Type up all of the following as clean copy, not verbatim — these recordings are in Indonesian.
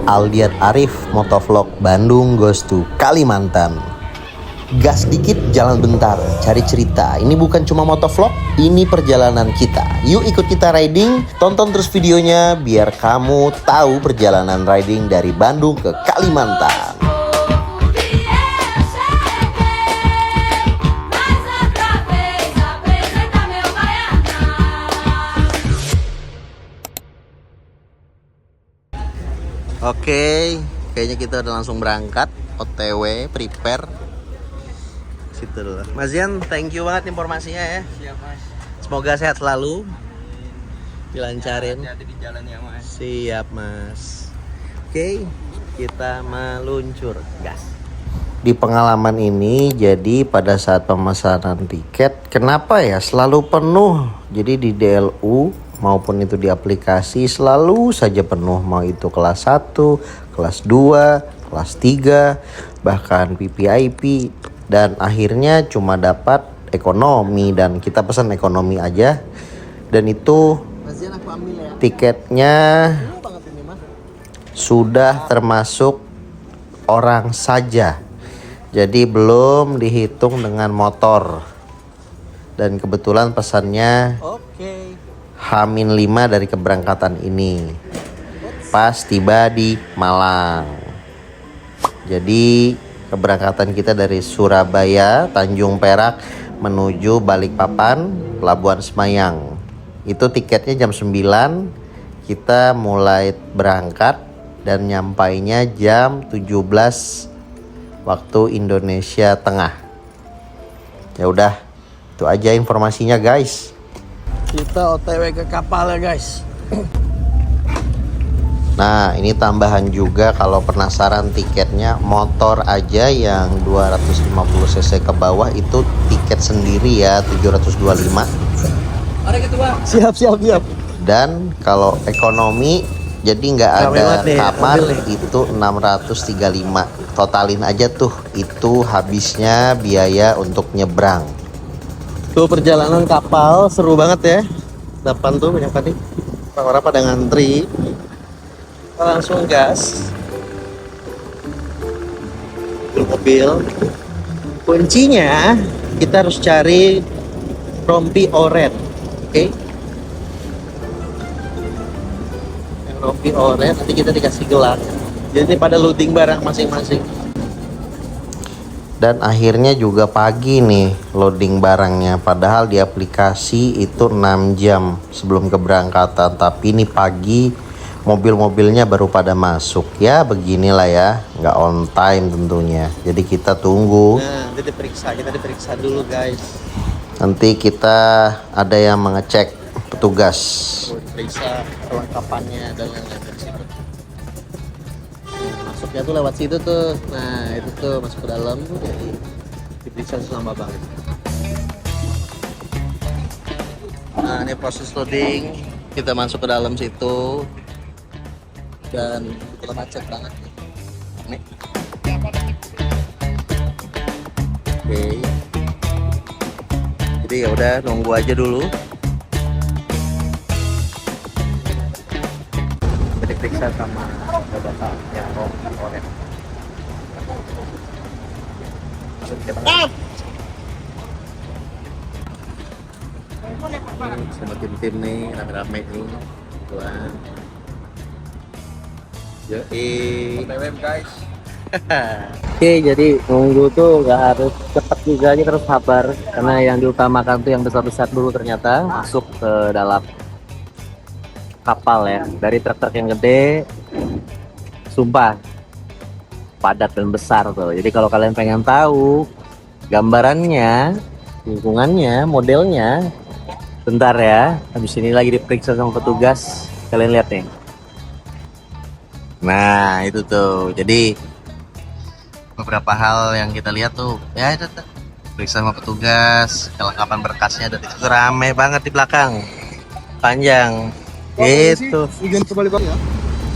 Aldian Arif Motovlog Bandung Goes to Kalimantan. Gas dikit, jalan bentar, cari cerita. Ini bukan cuma motovlog, ini perjalanan kita. Yuk ikut kita riding, tonton terus videonya biar kamu tahu perjalanan riding dari Bandung ke Kalimantan. Oke, kayaknya kita udah langsung berangkat, OTW, prepare. Situ dulu. Mas Zian, thank you banget informasinya ya. Siap mas. Semoga sehat selalu, dilancarin. Hati-hati di jalan ya mas. Siap mas. Oke, kita meluncur, gas. Di pengalaman ini, jadi pada saat pemesanan tiket, kenapa ya selalu penuh? Jadi di DLU maupun itu di aplikasi selalu saja penuh, mau itu kelas 1, kelas 2, kelas 3, bahkan VVIP, dan akhirnya cuma dapat ekonomi dan kita pesan ekonomi aja, dan itu tiketnya sudah termasuk orang saja, jadi belum dihitung dengan motor, dan kebetulan pesannya H-5 dari keberangkatan ini pas tiba di Malang. Jadi keberangkatan kita dari Surabaya, Tanjung Perak menuju Balikpapan, Pelabuhan Semayang. Itu tiketnya jam 9. Kita mulai berangkat dan nyampainya jam 17 waktu Indonesia Tengah. Ya udah, itu aja informasinya guys. Kita OTW ke kapal ya guys. Nah, ini tambahan juga kalau penasaran tiketnya, motor aja yang 250 cc ke bawah itu tiket sendiri ya, 725. Ada ketua. Siap. Dan kalau ekonomi jadi nggak ada kamar itu 635. Totalin aja tuh, itu habisnya biaya untuk nyebrang. Tuh perjalanan kapal seru banget ya. Depan tuh banyak tadi orang-orang pada ngantri. Kita langsung gas. Mobil. Kuncinya kita harus cari rompi oren. Oke? Yang rompi oren nanti kita dikasih gelang. Jadi pada loading barang masing-masing. Dan akhirnya juga pagi nih loading barangnya, padahal di aplikasi itu 6 jam sebelum keberangkatan, tapi ini pagi mobil-mobilnya baru pada masuk. Ya beginilah ya, nggak on time tentunya, jadi kita tunggu. Nah, kita diperiksa dulu guys. Nanti kita ada yang mengecek petugas. Periksa perlengkapannya dan lain-lain. Masuknya tuh lewat situ tuh. Nah itu tuh masuk ke dalam tuh, jadi diperiksa selama banget. Nah ini proses loading, kita masuk ke dalam situ dan kita macet banget nih. Oke. Jadi ya udah nunggu aja dulu. Diperiksa sama bapak yang oren. Sama tim-tim nih, rame-rame nih. Tuan. Yoi. Guys. Oke, jadi nunggu tuh nggak harus cepat juga, aja terus sabar, karena yang diutamakan tuh yang besar-besar dulu ternyata masuk ke dalam kapal ya. Dari truk-truk yang gede, sumpah padat dan besar tuh. Jadi kalau kalian pengen tahu gambarannya, lingkungannya, modelnya, bentar ya. Habis ini lagi diperiksa sama petugas. Kalian lihat nih. Nah itu tuh, jadi beberapa hal yang kita lihat tuh, ya itu tuh, periksa sama petugas, kelengkapan berkasnya, dan itu rame banget di belakang, panjang, gitu. Ya.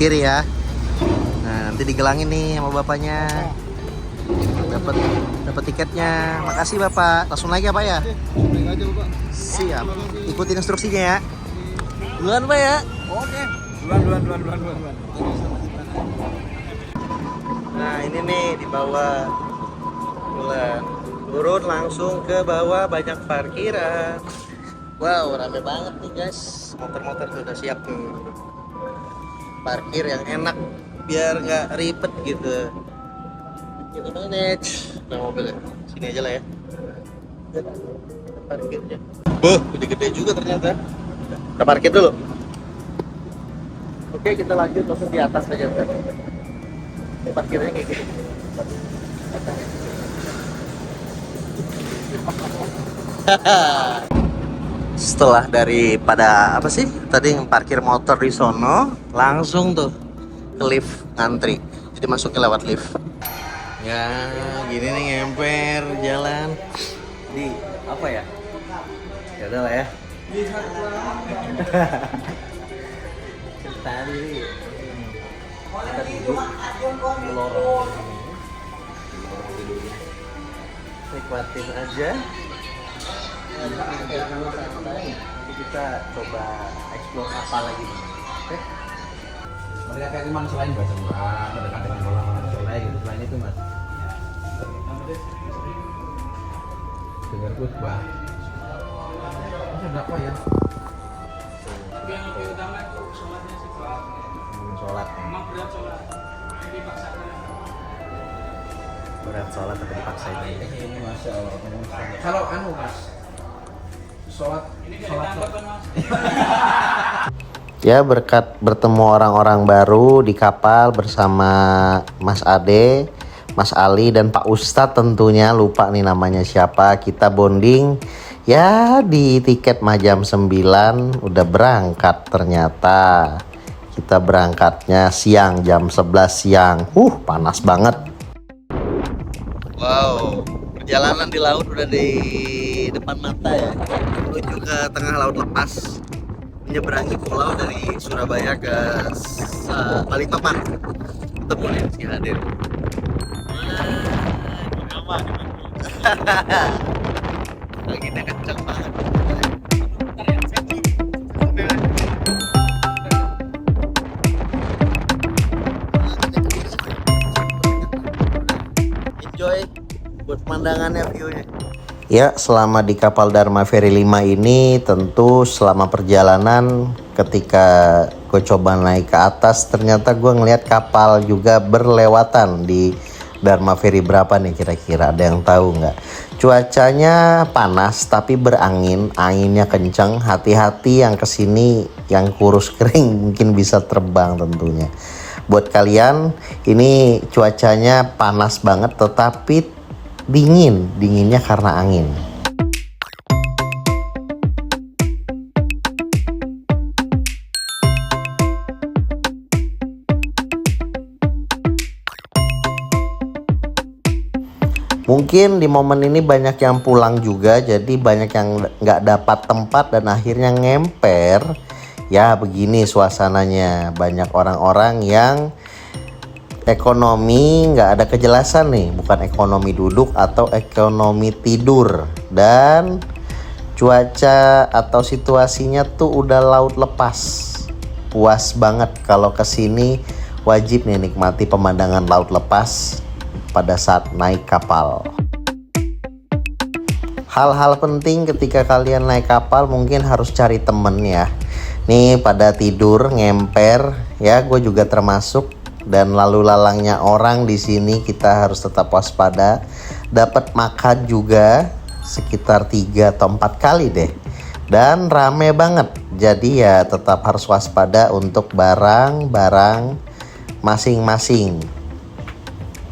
Kiri ya. Nah nanti digelangin nih sama bapaknya, dapat tiketnya. Makasih bapak, langsung naik ya pak ya. Siap, ikutin instruksinya ya. Duluan pak ya. Oke. Duluan. nih di bawah. Bulan turun langsung ke bawah, banyak parkiran. Wow, rame banget nih guys. Motor-motor tuh udah siap nih. Parkir yang enak biar nggak ribet gitu. Kita manage. Nah, mobilnya sini aja lah ya. Parkirnya. Gede-gede juga ternyata. Kita parkir dulu. Oke, kita lanjut langsung di atas aja. Parkirnya kayak gini. Setelah daripada apa sih tadi yang parkir motor di sono, langsung tuh ke lift ngantri. Jadi masuknya lewat lift. Ya, gini nih ngemper jalan. Di apa ya? Ya udah lah ya. Tadi kita duduk di lorong ini. Nikmatin aja. Nanti kita coba explore apa lagi. Oke? Mereka kayak gimana selain bahasa murah, mereka dengan kolam soleh gitu, selain itu mas. Dengar khutbah. Masa berapa ya? Yang lebih utama itu sholatnya sih Pak. Sholat. Memang berat sholat, dipaksakan. Berat sholat tapi dipaksain. Ini masya Allah. Kalau anu mas, sholat Ini kita tambahkan Mas. Ya, berkat bertemu orang-orang baru di kapal bersama Mas Ade, Mas Ali dan Pak Ustadz tentunya, lupa nih namanya siapa. Kita bonding ya di tiket mah jam 9 udah berangkat ternyata. Kita berangkatnya siang, jam 11 siang. Panas banget. Wow, perjalanan di laut udah di depan mata ya. Menuju ke tengah laut lepas. Menyeberangi pulau dari Surabaya ke Balikpapan. Ketemu nih si Hadir. Anginnya kenceng banget. Enjoy buat pemandangannya, view-nya. Ya, selama di kapal Dharma Ferry 5 ini tentu selama perjalanan ketika gue coba naik ke atas ternyata gue ngeliat kapal juga berlewatan di Dharma Ferry berapa nih kira-kira, ada yang tahu nggak? Cuacanya panas tapi berangin, anginnya kenceng, hati-hati yang kesini yang kurus kering mungkin bisa terbang tentunya. Buat kalian ini cuacanya panas banget tetapi dinginnya karena angin. Mungkin di momen ini banyak yang pulang juga, jadi banyak yang nggak dapat tempat dan akhirnya ngemper. Ya begini suasananya, banyak orang-orang yang ekonomi nggak ada kejelasan nih, bukan ekonomi duduk atau ekonomi tidur. Dan cuaca atau situasinya tuh udah laut lepas, puas banget. Kalau kesini wajib nih nikmati pemandangan laut lepas pada saat naik kapal. Hal-hal penting ketika kalian naik kapal mungkin harus cari temen ya. Nih pada tidur ngemper ya, gue juga termasuk. Dan lalu lalangnya orang di sini kita harus tetap waspada. Dapat makan juga sekitar 3 atau 4 kali deh. Dan rame banget. Jadi ya tetap harus waspada untuk barang-barang masing-masing.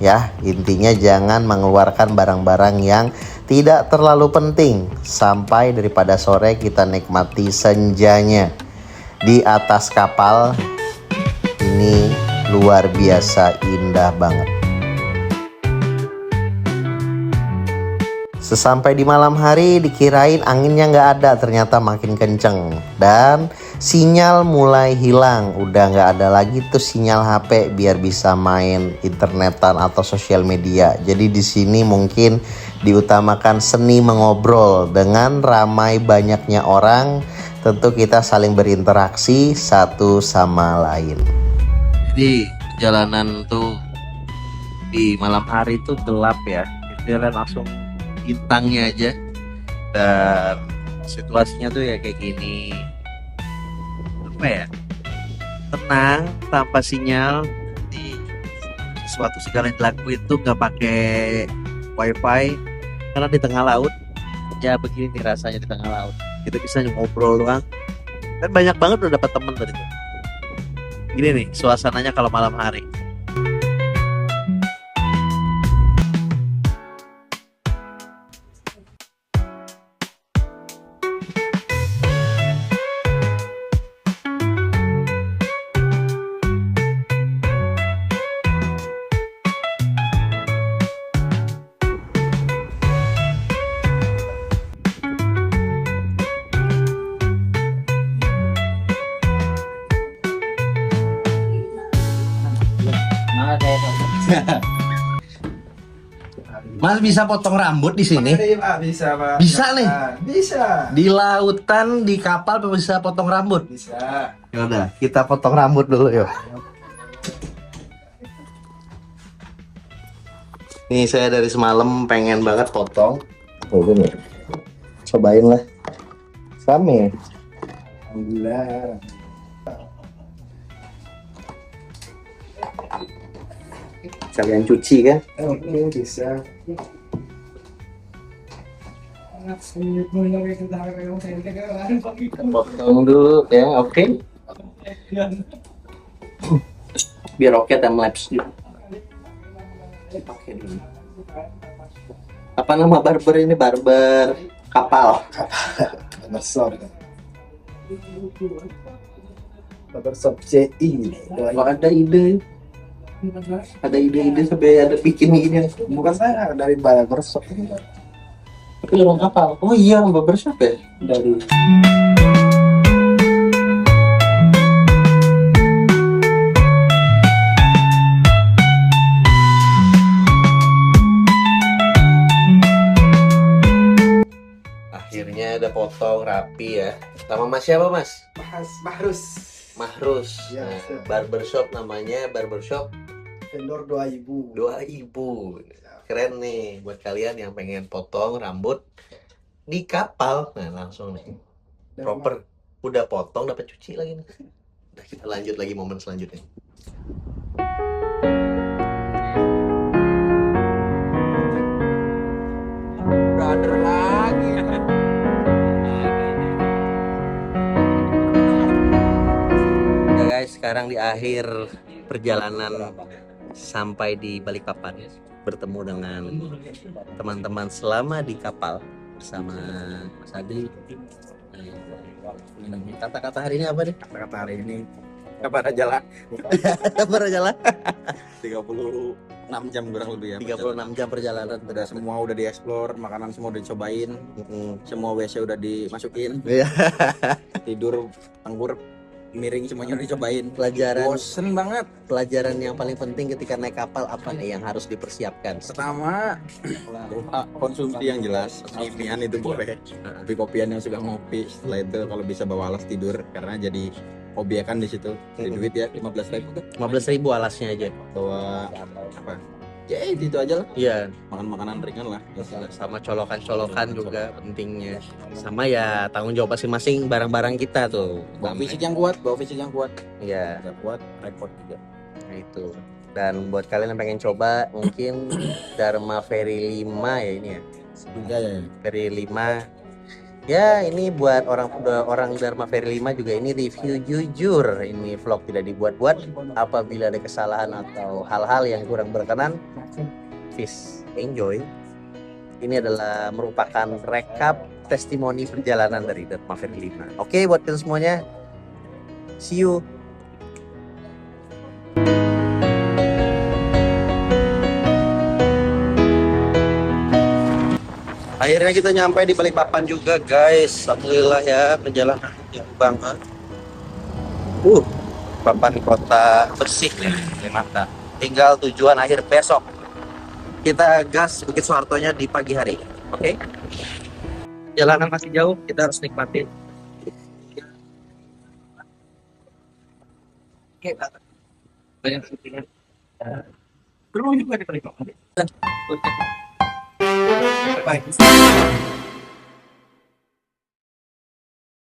Ya, intinya jangan mengeluarkan barang-barang yang tidak terlalu penting. Sampai daripada sore kita nikmati senjanya di atas kapal. Ini luar biasa indah banget. Sesampai di malam hari dikirain anginnya nggak ada, ternyata makin kenceng. Dan sinyal mulai hilang, udah nggak ada lagi tuh sinyal HP biar bisa main internetan atau sosial media. Jadi di sini mungkin diutamakan seni mengobrol dengan ramai banyaknya orang. Tentu kita saling berinteraksi satu sama lain. Jadi jalanan tuh di malam hari itu gelap ya. Kita lihat langsung bintangnya aja. Dan situasinya tuh ya kayak gini. Apa ya? Tenang, tanpa sinyal. Di suatu segala yang dilakuin tuh nggak pakai wifi karena di tengah laut. Ya begini nih rasanya di tengah laut. Kita bisa ngobrol doang. Dan banyak banget udah dapat temen tadi tuh. Gini nih suasananya kalau malam hari. Mas bisa potong rambut di sini? Bisa, Pak. Bisa nih? Bisa. Di lautan, di kapal bisa potong rambut? Bisa. Yaudah, kita potong rambut dulu yuk. Nih saya dari semalam pengen banget potong. Oh, ini. Cobain lah. Sama. Alhamdulillah. Kalian cuci kan? Oke, bisa. Potong dulu ya, oke? Biar oke timelapse gitu. Oke dulu. Apa nama barber ini? Barber kapal. Barbershop. Barbershop CI. Kalau ada ide sampai ada bikin gini. Bukan saya dari barbershop ini, Pak. Tapi orang kapal. Oh iya, barbershop ya? Dari Akhirnya ada potong rapi ya. Nama Mas siapa Mas? Bahrus. Mahrus. Ya, Nah, siap. barbershop namanya barbershop Vendor 2000. 2000. Keren nih buat kalian yang pengen potong rambut di kapal. Nah, langsung nih. Proper. Udah potong dapat cuci lagi nih. Udah kita lanjut lagi momen selanjutnya. Brother lagi. Ya guys, sekarang di akhir perjalanan sampai di Balikpapan bertemu dengan teman-teman selama di kapal bersama Mas Adi. Kata-kata hari ini apa nih? Kata-kata hari ini kabar aja lah. Kabar aja lah. 36 jam kurang lebih ya. 36 jam perjalanan. Udah semua udah dieksplor, makanan semua udah dicobain, semua WC udah dimasukin, Iya. tidur anggur miring semuanya udah dicobain. Pelajaran Bosen banget. pelajaran yang paling penting ketika naik kapal apa nih yang harus dipersiapkan? Pertama, konsumsi yang jelas, kimian itu boleh. Tapi kopian yang suka ngopi, setelah itu kalau bisa bawa alas tidur karena jadi hobi kan di situ. Di duit ya 15.000 kan. 15.000 alasnya aja. Bawa apa? Ya itu aja lah. Iya, Makan makanan ringan lah. sama colokan-colokan juga pentingnya. Sama ya tanggung jawab masing-masing barang-barang kita tuh. Bawa fisik yang kuat, bawa fisik yang kuat. Iya, Nggak kuat, repot juga. nah itu. Dan buat kalian yang pengen coba mungkin Dharma Ferry 5 ya ini ya. Juga ya. Ferry 5. Ya, ini buat orang Dharma Ferry 5 juga ini review jujur. Ini vlog tidak dibuat-buat. Apabila ada kesalahan atau hal-hal yang kurang berkenan, please enjoy. Ini adalah merupakan rekap testimoni perjalanan dari Dharma Ferry 5. Oke, buat kalian semuanya. See you. Akhirnya kita nyampe di Balikpapan juga guys. Alhamdulillah ya, perjalanan jauh banget. Papan kota bersih nih, mantap. Tinggal tujuan akhir besok. Kita gas Bukit Soehartonya di pagi hari. Oke? Jalanan masih jauh, kita harus nikmatin. Oke, banyak syutingnya. Baik.